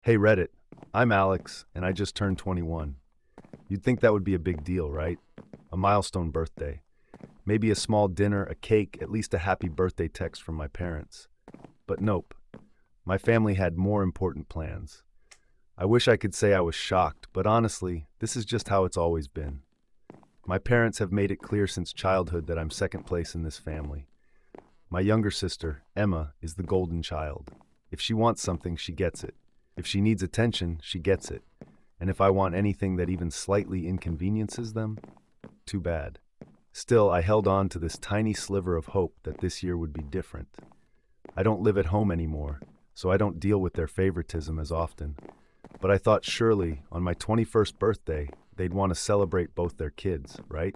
Hey Reddit, I'm Alex, and I just turned 21. You'd think that would be a big deal, right? A milestone birthday. Maybe a small dinner, a cake, at least a happy birthday text from my parents. But nope, my family had more important plans. I wish I could say I was shocked, but honestly, this is just how it's always been. My parents have made it clear since childhood that I'm second place in this family. My younger sister, Emma, is the golden child. If she wants something, she gets it. If she needs attention, she gets it. And if I want anything that even slightly inconveniences them, too bad. Still, I held on to this tiny sliver of hope that this year would be different. I don't live at home anymore, so I don't deal with their favoritism as often. But I thought surely, on my 21st birthday, they'd want to celebrate both their kids, right?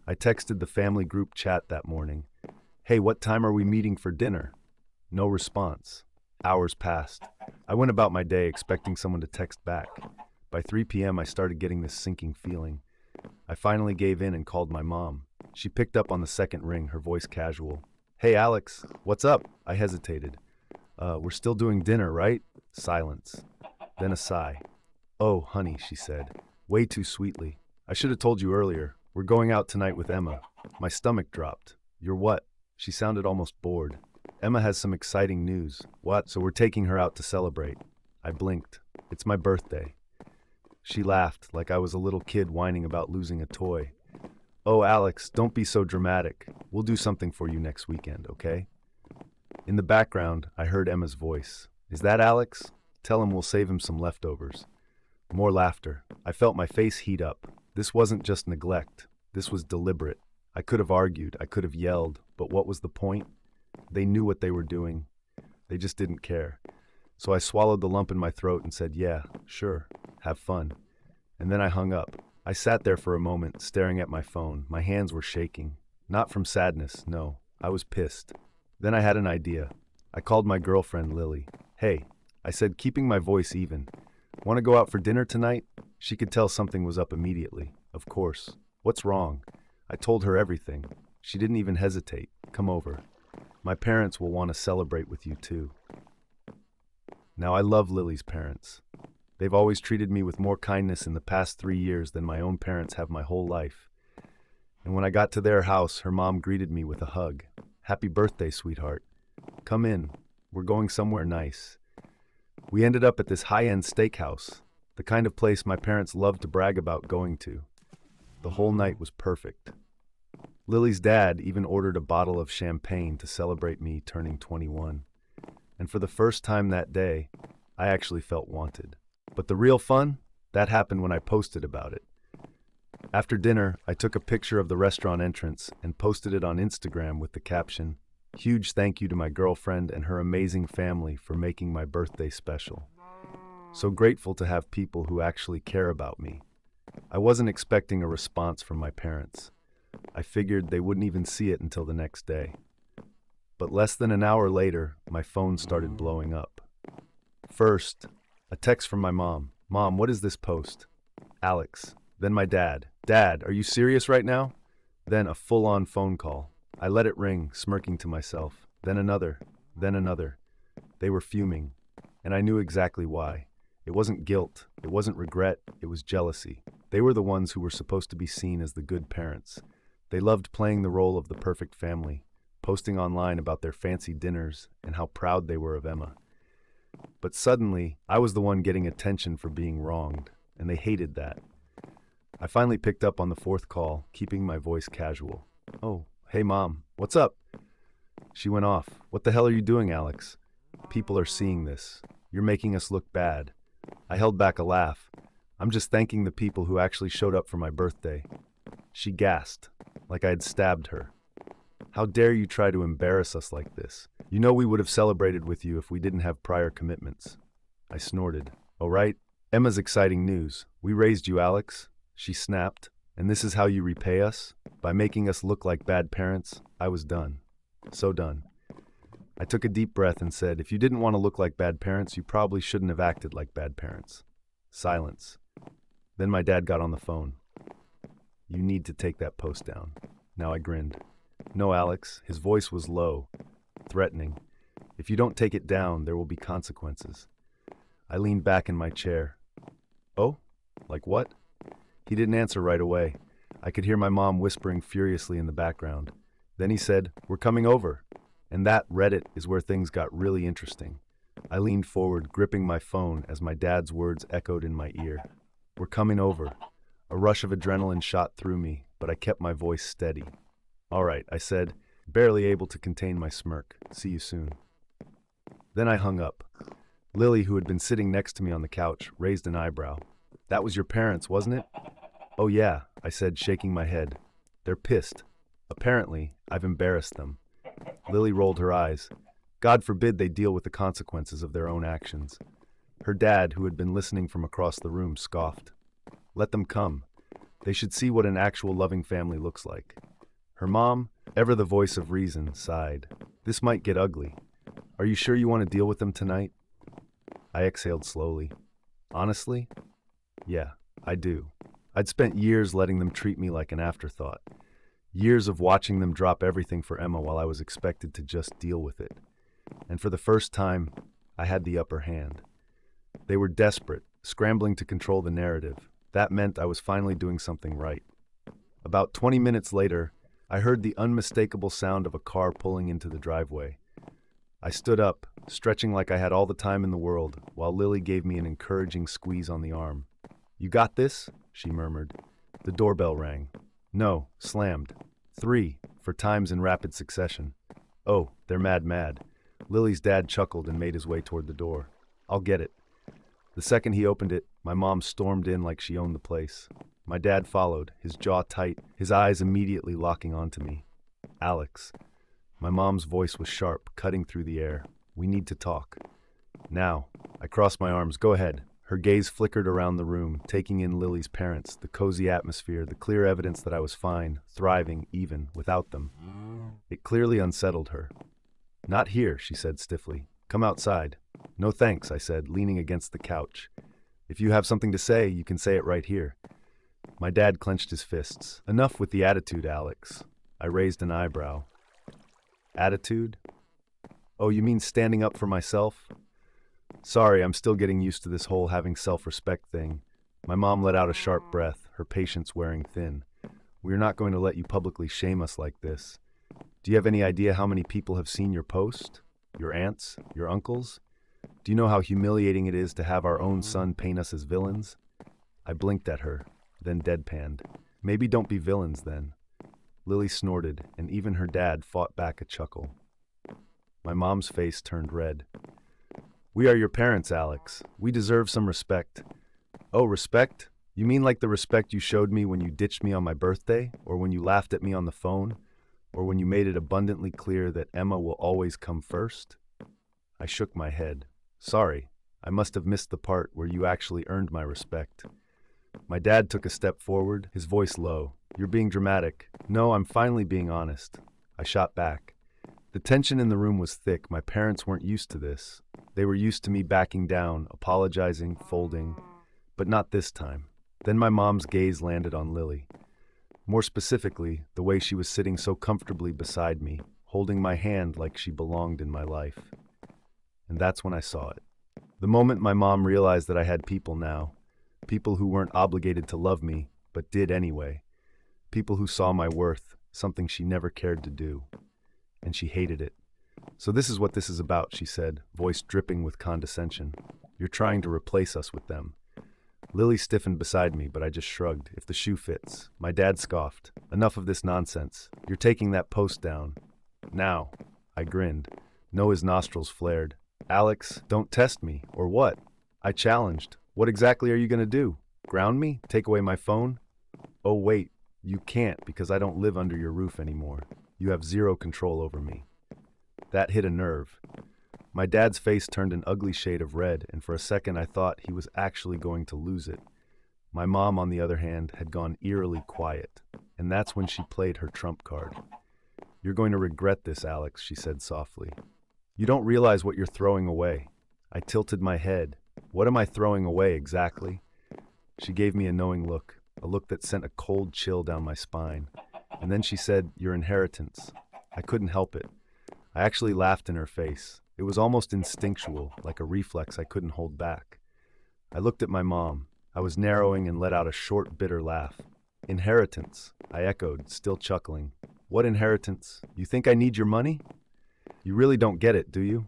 I texted the family group chat that morning. Hey, what time are we meeting for dinner? No response. Hours passed. I went about my day expecting someone to text back. By 3 p.m., I started getting this sinking feeling. I finally gave in and called my mom. She picked up on the second ring, her voice casual. Hey, Alex, what's up? I hesitated. We're still doing dinner, right? Silence. Then a sigh. Oh, honey, she said, way too sweetly. I should have told you earlier. We're going out tonight with Emma. My stomach dropped. You're what? She sounded almost bored. Emma has some exciting news. What? So we're taking her out to celebrate. I blinked. It's my birthday. She laughed, like I was a little kid whining about losing a toy. Oh, Alex, don't be so dramatic. We'll do something for you next weekend, okay? In the background, I heard Emma's voice. Is that Alex? Tell him we'll save him some leftovers. More laughter. I felt my face heat up. This wasn't just neglect. This was deliberate. I could have argued, I could have yelled, but what was the point? They knew what they were doing. They just didn't care. So I swallowed the lump in my throat and said, yeah, sure, have fun. And then I hung up. I sat there for a moment, staring at my phone. My hands were shaking. Not from sadness, no. I was pissed. Then I had an idea. I called my girlfriend, Lily. Hey, I said, keeping my voice even. Want to go out for dinner tonight? She could tell something was up immediately. Of course. What's wrong? I told her everything. She didn't even hesitate. Come over. My parents will want to celebrate with you too. Now I love Lily's parents. They've always treated me with more kindness in the past 3 years than my own parents have my whole life. And when I got to their house, her mom greeted me with a hug. Happy birthday, sweetheart. Come in. We're going somewhere nice. We ended up at this high-end steakhouse, the kind of place my parents love to brag about going to. The whole night was perfect. Lily's dad even ordered a bottle of champagne to celebrate me turning 21. And for the first time that day, I actually felt wanted. But the real fun? That happened when I posted about it. After dinner, I took a picture of the restaurant entrance and posted it on Instagram with the caption, "Huge thank you to my girlfriend and her amazing family for making my birthday special. So grateful to have people who actually care about me." I wasn't expecting a response from my parents. I figured they wouldn't even see it until the next day. But less than an hour later, my phone started blowing up. First, a text from my mom. Mom, what is this post? Alex. Then my dad. Dad, are you serious right now? Then a full-on phone call. I let it ring, smirking to myself. Then another. Then another. They were fuming, and I knew exactly why. It wasn't guilt. It wasn't regret. It was jealousy. They were the ones who were supposed to be seen as the good parents. They loved playing the role of the perfect family, posting online about their fancy dinners and how proud they were of Emma. But suddenly, I was the one getting attention for being wronged, and they hated that. I finally picked up on the fourth call, keeping my voice casual. Oh, hey Mom, what's up? She went off. What the hell are you doing, Alex? People are seeing this. You're making us look bad. I held back a laugh. I'm just thanking the people who actually showed up for my birthday. She gasped, like I had stabbed her. How dare you try to embarrass us like this? You know we would have celebrated with you if we didn't have prior commitments. I snorted. All right, Emma's exciting news. We raised you, Alex. She snapped. And this is how you repay us? By making us look like bad parents? I was done. So done. I took a deep breath and said, if you didn't want to look like bad parents, you probably shouldn't have acted like bad parents. Silence. Then my dad got on the phone. You need to take that post down. Now I grinned. No, Alex. His voice was low, threatening. If you don't take it down, there will be consequences. I leaned back in my chair. Oh? Like what? He didn't answer right away. I could hear my mom whispering furiously in the background. Then he said, "We're coming over." And that, Reddit, is where things got really interesting. I leaned forward, gripping my phone as my dad's words echoed in my ear. "We're coming over." A rush of adrenaline shot through me, but I kept my voice steady. "All right," I said, barely able to contain my smirk. "See you soon." Then I hung up. Lily, who had been sitting next to me on the couch, raised an eyebrow. "That was your parents, wasn't it?" "Oh yeah," I said, shaking my head. "They're pissed. Apparently, I've embarrassed them." Lily rolled her eyes. God forbid they deal with the consequences of their own actions. Her dad, who had been listening from across the room, scoffed. "Let them come. They should see what an actual loving family looks like." Her mom, ever the voice of reason, sighed. "This might get ugly. Are you sure you want to deal with them tonight?" I exhaled slowly. "Honestly? Yeah, I do. I'd spent years letting them treat me like an afterthought. Years of watching them drop everything for Emma while I was expected to just deal with it. And for the first time, I had the upper hand. They were desperate, scrambling to control the narrative. That meant I was finally doing something right. About 20 minutes later, I heard the unmistakable sound of a car pulling into the driveway. I stood up, stretching like I had all the time in the world, while Lily gave me an encouraging squeeze on the arm. "You got this?" she murmured. The doorbell rang. No, slammed. 3, for times in rapid succession. "Oh, they're mad." Lily's dad chuckled and made his way toward the door. "I'll get it." The second he opened it, my mom stormed in like she owned the place. My dad followed, his jaw tight, his eyes immediately locking onto me. "Alex." My mom's voice was sharp, cutting through the air. "We need to talk." "Now." I crossed my arms. "Go ahead." Her gaze flickered around the room, taking in Lily's parents, the cozy atmosphere, the clear evidence that I was fine, thriving, even without them. It clearly unsettled her. "Not here," she said stiffly. "Come outside." "No thanks," I said, leaning against the couch. "If you have something to say, you can say it right here." My dad clenched his fists. "Enough with the attitude, Alex." I raised an eyebrow. "Attitude? Oh, you mean standing up for myself?" "Sorry, I'm still getting used to this whole having self-respect thing." My mom let out a sharp breath, her patience wearing thin. "We're not going to let you publicly shame us like this. Do you have any idea how many people have seen your post? Your aunts? Your uncles? Do you know how humiliating it is to have our own son paint us as villains?" I blinked at her, then deadpanned. "Maybe don't be villains then." Lily snorted, and even her dad fought back a chuckle. My mom's face turned red. "We are your parents, Alex. We deserve some respect." "Oh, respect? You mean like the respect you showed me when you ditched me on my birthday, or when you laughed at me on the phone, or when you made it abundantly clear that Emma will always come first?" I shook my head. "Sorry, I must have missed the part where you actually earned my respect." My dad took a step forward, his voice low. "You're being dramatic." "No, I'm finally being honest." I shot back. The tension in the room was thick. My parents weren't used to this. They were used to me backing down, apologizing, folding, but not this time. Then my mom's gaze landed on Lily. More specifically, the way she was sitting so comfortably beside me, holding my hand like she belonged in my life. And that's when I saw it. The moment my mom realized that I had people now, people who weren't obligated to love me, but did anyway. People who saw my worth, something she never cared to do. And she hated it. "So this is what this is about," she said, voice dripping with condescension. "You're trying to replace us with them." Lily stiffened beside me, but I just shrugged. "If the shoe fits." My dad scoffed. "Enough of this nonsense. You're taking that post down." "Now." I grinned. No, his nostrils flared. "Alex, don't test me, or what?" I challenged. "What exactly are you going to do? Ground me? Take away my phone?" "Oh, wait. You can't, because I don't live under your roof anymore. You have zero control over me." That hit a nerve. My dad's face turned an ugly shade of red, and for a second I thought he was actually going to lose it. My mom, on the other hand, had gone eerily quiet, and that's when she played her trump card. "You're going to regret this, Alex," she said softly. "You don't realize what you're throwing away." I tilted my head. "What am I throwing away exactly?" She gave me a knowing look, a look that sent a cold chill down my spine. And then she said, "Your inheritance." I couldn't help it. I actually laughed in her face. It was almost instinctual, like a reflex I couldn't hold back. I looked at my mom. I was narrowing and let out a short, bitter laugh. Inheritance, I echoed, still chuckling. What inheritance? You think I need your money? You really don't get it, do you?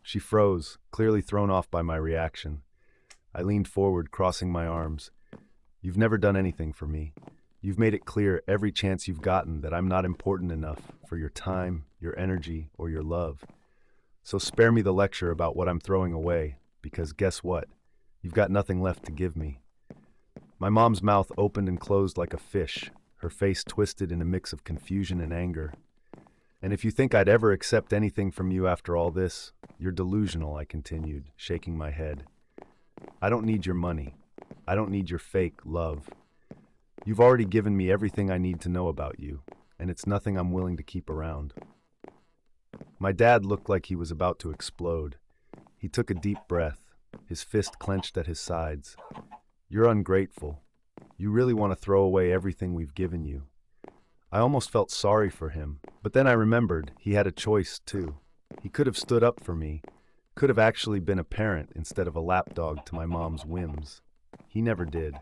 She froze, clearly thrown off by my reaction. I leaned forward, crossing my arms. You've never done anything for me. You've made it clear every chance you've gotten that I'm not important enough for your time, your energy, or your love. So spare me the lecture about what I'm throwing away, because guess what? You've got nothing left to give me. My mom's mouth opened and closed like a fish, her face twisted in a mix of confusion and anger. And if you think I'd ever accept anything from you after all this, you're delusional, I continued, shaking my head. I don't need your money. I don't need your fake love. You've already given me everything I need to know about you, and it's nothing I'm willing to keep around. My dad looked like he was about to explode. He took a deep breath, his fist clenched at his sides. You're ungrateful. You really want to throw away everything we've given you. I almost felt sorry for him, but then I remembered he had a choice too. He could have stood up for me, could have actually been a parent instead of a lapdog to my mom's whims. He never did.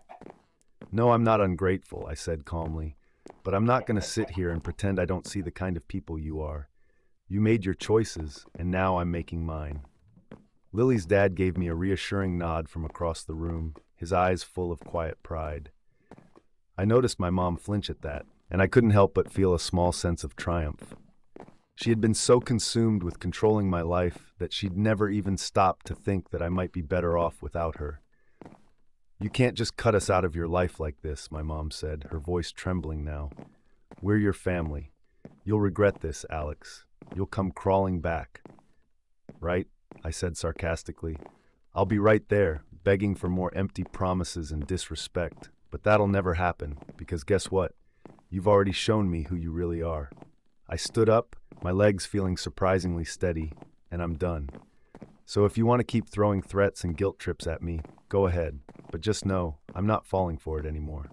No, I'm not ungrateful, I said calmly, but I'm not going to sit here and pretend I don't see the kind of people you are. You made your choices, and now I'm making mine. Lily's dad gave me a reassuring nod from across the room, his eyes full of quiet pride. I noticed my mom flinch at that, and I couldn't help but feel a small sense of triumph. She had been so consumed with controlling my life that she'd never even stopped to think that I might be better off without her. You can't just cut us out of your life like this, my mom said, her voice trembling now. We're your family. You'll regret this, Alex. You'll come crawling back. Right? I said sarcastically. I'll be right there, begging for more empty promises and disrespect. But that'll never happen, because guess what? You've already shown me who you really are. I stood up, my legs feeling surprisingly steady, and I'm done. So if you want to keep throwing threats and guilt trips at me, go ahead. But just know, I'm not falling for it anymore.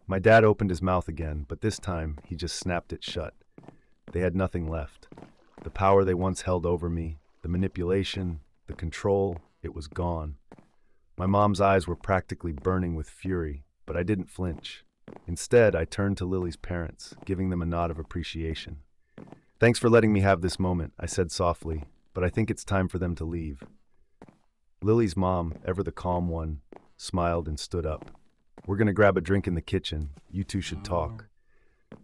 My dad opened his mouth again, but this time he just snapped it shut. They had nothing left. The power they once held over me, the manipulation, the control, it was gone. My mom's eyes were practically burning with fury, but I didn't flinch. Instead, I turned to Lily's parents, giving them a nod of appreciation. Thanks for letting me have this moment, I said softly, but I think it's time for them to leave. Lily's mom, ever the calm one, smiled and stood up. We're going to grab a drink in the kitchen. You two should talk.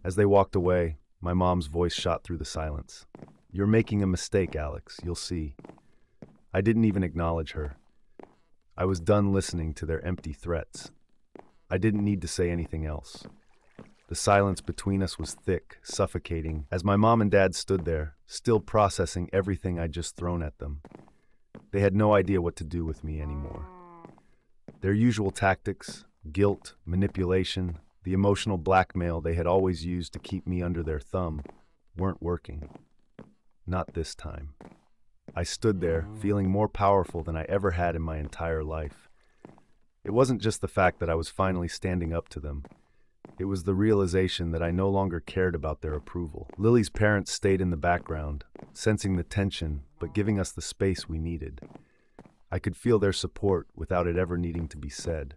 As they walked away, my mom's voice shot through the silence. You're making a mistake, Alex. You'll see. I didn't even acknowledge her. I was done listening to their empty threats. I didn't need to say anything else. The silence between us was thick, suffocating, as my mom and dad stood there, still processing everything I'd just thrown at them. They had no idea what to do with me anymore. Their usual tactics, guilt, manipulation, the emotional blackmail they had always used to keep me under their thumb, weren't working. Not this time. I stood there, feeling more powerful than I ever had in my entire life. It wasn't just the fact that I was finally standing up to them. It was the realization that I no longer cared about their approval. Lily's parents stayed in the background, sensing the tension, but giving us the space we needed. I could feel their support without it ever needing to be said.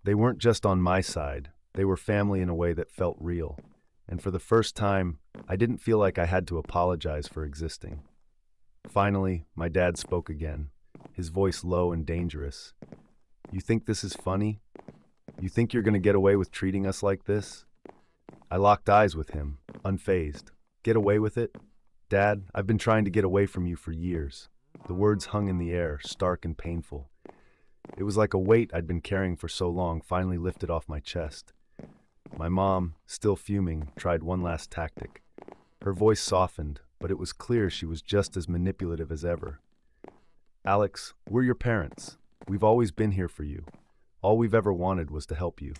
They weren't just on my side, they were family in a way that felt real. And for the first time, I didn't feel like I had to apologize for existing. Finally, my dad spoke again, his voice low and dangerous. You think this is funny? You think you're going to get away with treating us like this? I locked eyes with him, unfazed. Get away with it? Dad, I've been trying to get away from you for years. The words hung in the air, stark and painful. It was like a weight I'd been carrying for so long finally lifted off my chest. My mom, still fuming, tried one last tactic. Her voice softened, but it was clear she was just as manipulative as ever. Alex, we're your parents. We've always been here for you. All we've ever wanted was to help you.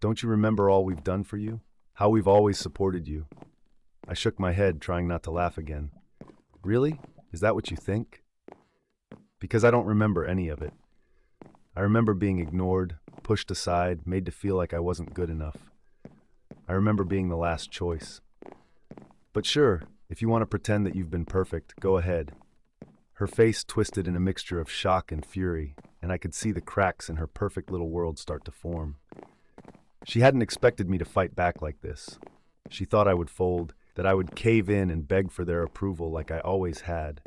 Don't you remember all we've done for you? How we've always supported you? I shook my head, trying not to laugh again. Really? Is that what you think? Because I don't remember any of it. I remember being ignored, pushed aside, made to feel like I wasn't good enough. I remember being the last choice. But sure, If you want to pretend that you've been perfect, go ahead. Her face twisted in a mixture of shock and fury, and I could see the cracks in her perfect little world start to form. She hadn't expected me to fight back like this. She thought I would fold, that I would cave in and beg for their approval like I always had.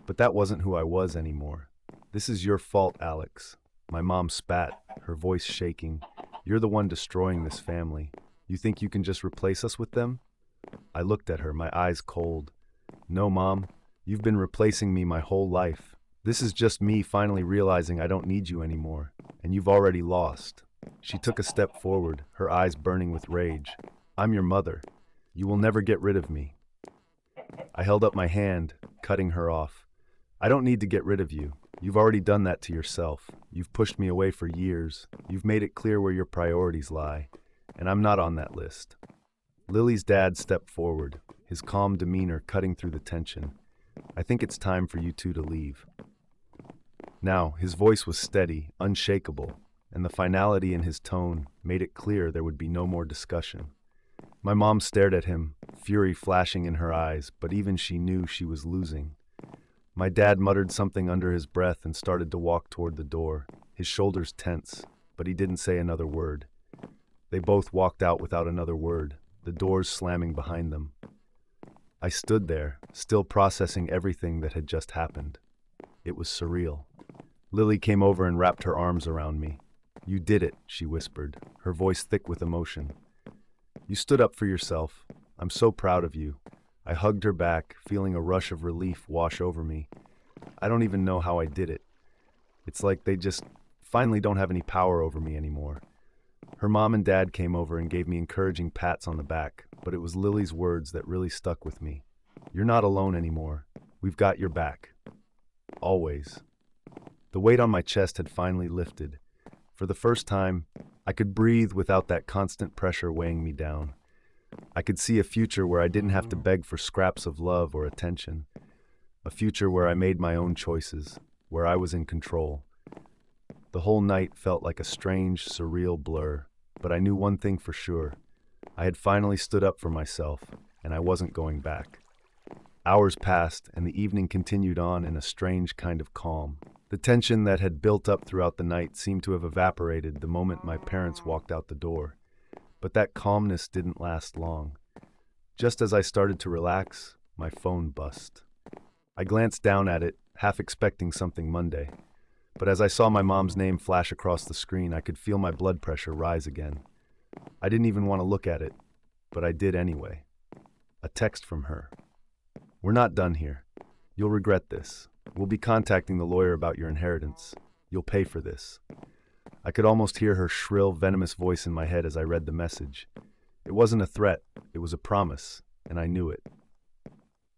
But that wasn't who I was anymore. "This is your fault, Alex." My mom spat, her voice shaking. "You're the one destroying this family. You think you can just replace us with them?" I looked at her, my eyes cold. "No, Mom. You've been replacing me my whole life. This is just me finally realizing I don't need you anymore, and you've already lost." She took a step forward, her eyes burning with rage. "I'm your mother. You will never get rid of me." I held up my hand, cutting her off. "I don't need to get rid of you. You've already done that to yourself. You've pushed me away for years. You've made it clear where your priorities lie, and I'm not on that list." Lily's dad stepped forward, his calm demeanor cutting through the tension. "I think it's time for you two to leave." Now, his voice was steady, unshakable, and the finality in his tone made it clear there would be no more discussion. My mom stared at him, fury flashing in her eyes, but even she knew she was losing. My dad muttered something under his breath and started to walk toward the door, his shoulders tense, but he didn't say another word. They both walked out without another word, the doors slamming behind them. I stood there, still processing everything that had just happened. It was surreal. Lily came over and wrapped her arms around me. "You did it," she whispered, her voice thick with emotion. "You stood up for yourself. I'm so proud of you." I hugged her back, feeling a rush of relief wash over me. I don't even know how I did it. It's like they just finally don't have any power over me anymore. Her mom and dad came over and gave me encouraging pats on the back, but it was Lily's words that really stuck with me. "You're not alone anymore. We've got your back. Always." The weight on my chest had finally lifted. For the first time, I could breathe without that constant pressure weighing me down. I could see a future where I didn't have to beg for scraps of love or attention. A future where I made my own choices, where I was in control. The whole night felt like a strange, surreal blur, but I knew one thing for sure. I had finally stood up for myself, and I wasn't going back. Hours passed, and the evening continued on in a strange kind of calm. The tension that had built up throughout the night seemed to have evaporated the moment my parents walked out the door. But that calmness didn't last long. Just as I started to relax, my phone buzzed. I glanced down at it, half expecting something Monday. But as I saw my mom's name flash across the screen, I could feel my blood pressure rise again. I didn't even want to look at it, but I did anyway. A text from her. "We're not done here. You'll regret this. We'll be contacting the lawyer about your inheritance. You'll pay for this." I could almost hear her shrill, venomous voice in my head as I read the message. It wasn't a threat, it was a promise, and I knew it.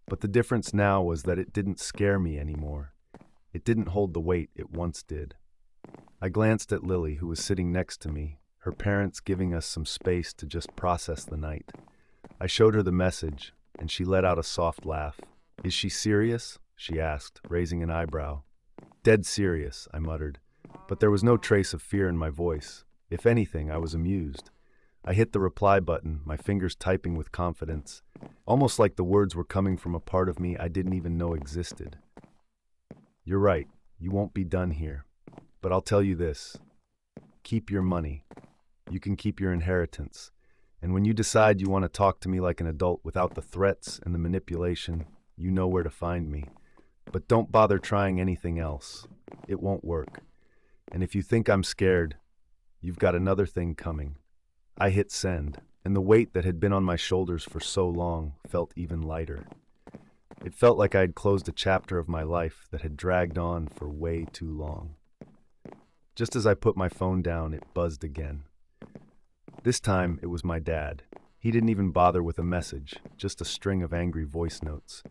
But the difference now was that it didn't scare me anymore. It didn't hold the weight it once did. I glanced at Lily, who was sitting next to me, her parents giving us some space to just process the night. I showed her the message, and she let out a soft laugh. "Is she serious?" she asked, raising an eyebrow. "Dead serious," I muttered, but there was no trace of fear in my voice. If anything, I was amused. I hit the reply button, my fingers typing with confidence, almost like the words were coming from a part of me I didn't even know existed. "You're right, you won't be done here. But I'll tell you this. Keep your money. You can keep your inheritance. And when you decide you want to talk to me like an adult without the threats and the manipulation, you know where to find me. But don't bother trying anything else. It won't work. And if you think I'm scared, you've got another thing coming." I hit send, and the weight that had been on my shoulders for so long felt even lighter. It felt like I had closed a chapter of my life that had dragged on for way too long. Just as I put my phone down, it buzzed again. This time, it was my dad. He didn't even bother with a message, just a string of angry voice notes.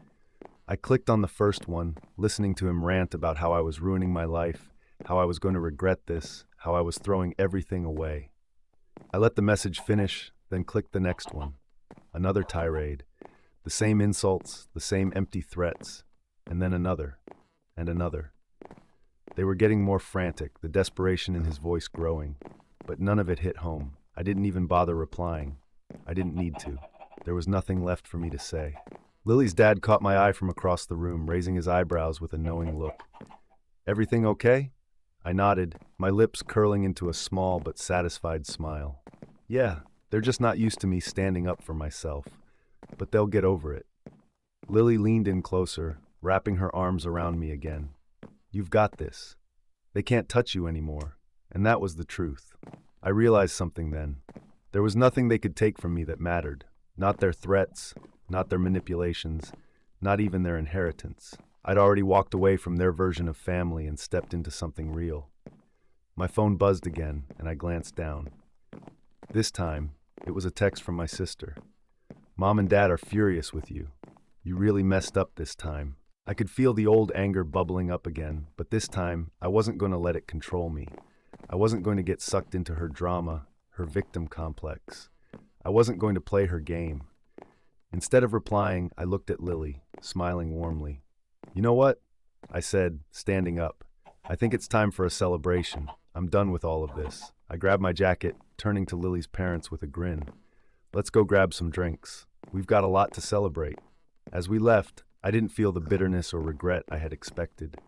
I clicked on the first one, listening to him rant about how I was ruining my life, how I was going to regret this, how I was throwing everything away. I let the message finish, then clicked the next one. Another tirade. The same insults, the same empty threats, and then another, and another. They were getting more frantic, the desperation in his voice growing, but none of it hit home. I didn't even bother replying. I didn't need to. There was nothing left for me to say. Lily's dad caught my eye from across the room, raising his eyebrows with a knowing look. Everything okay? I nodded, my lips curling into a small but satisfied smile. Yeah, they're just not used to me standing up for myself, but they'll get over it. Lily leaned in closer, wrapping her arms around me again. You've got this. They can't touch you anymore, and that was the truth. I realized something then. There was nothing they could take from me that mattered. Not their threats, not their manipulations, not even their inheritance. I'd already walked away from their version of family and stepped into something real. My phone buzzed again, and I glanced down. This time, it was a text from my sister. Mom and Dad are furious with you. You really messed up this time. I could feel the old anger bubbling up again, but this time, I wasn't going to let it control me. I wasn't going to get sucked into her drama, her victim complex. I wasn't going to play her game. Instead of replying, I looked at Lily, smiling warmly. You know what? I said, standing up. I think it's time for a celebration. I'm done with all of this. I grabbed my jacket, turning to Lily's parents with a grin. Let's go grab some drinks. We've got a lot to celebrate. As we left, I didn't feel the bitterness or regret I had expected.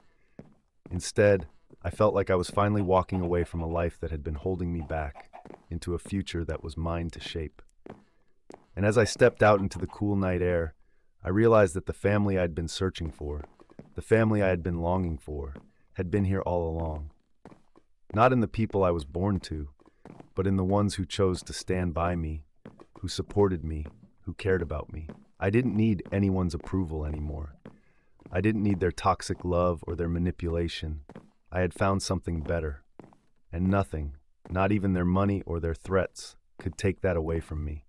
Instead, I felt like I was finally walking away from a life that had been holding me back, into a future that was mine to shape. And as I stepped out into the cool night air, I realized that the family I'd been searching for, the family I had been longing for, had been here all along. Not in the people I was born to, but in the ones who chose to stand by me, who supported me, who cared about me. I didn't need anyone's approval anymore. I didn't need their toxic love or their manipulation. I had found something better. And nothing, not even their money or their threats, could take that away from me.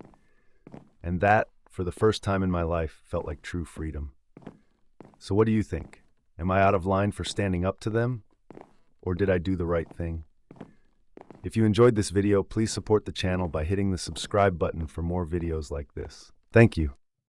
And that, for the first time in my life, felt like true freedom. So what do you think? Am I out of line for standing up to them? Or did I do the right thing? If you enjoyed this video, please support the channel by hitting the subscribe button for more videos like this. Thank you.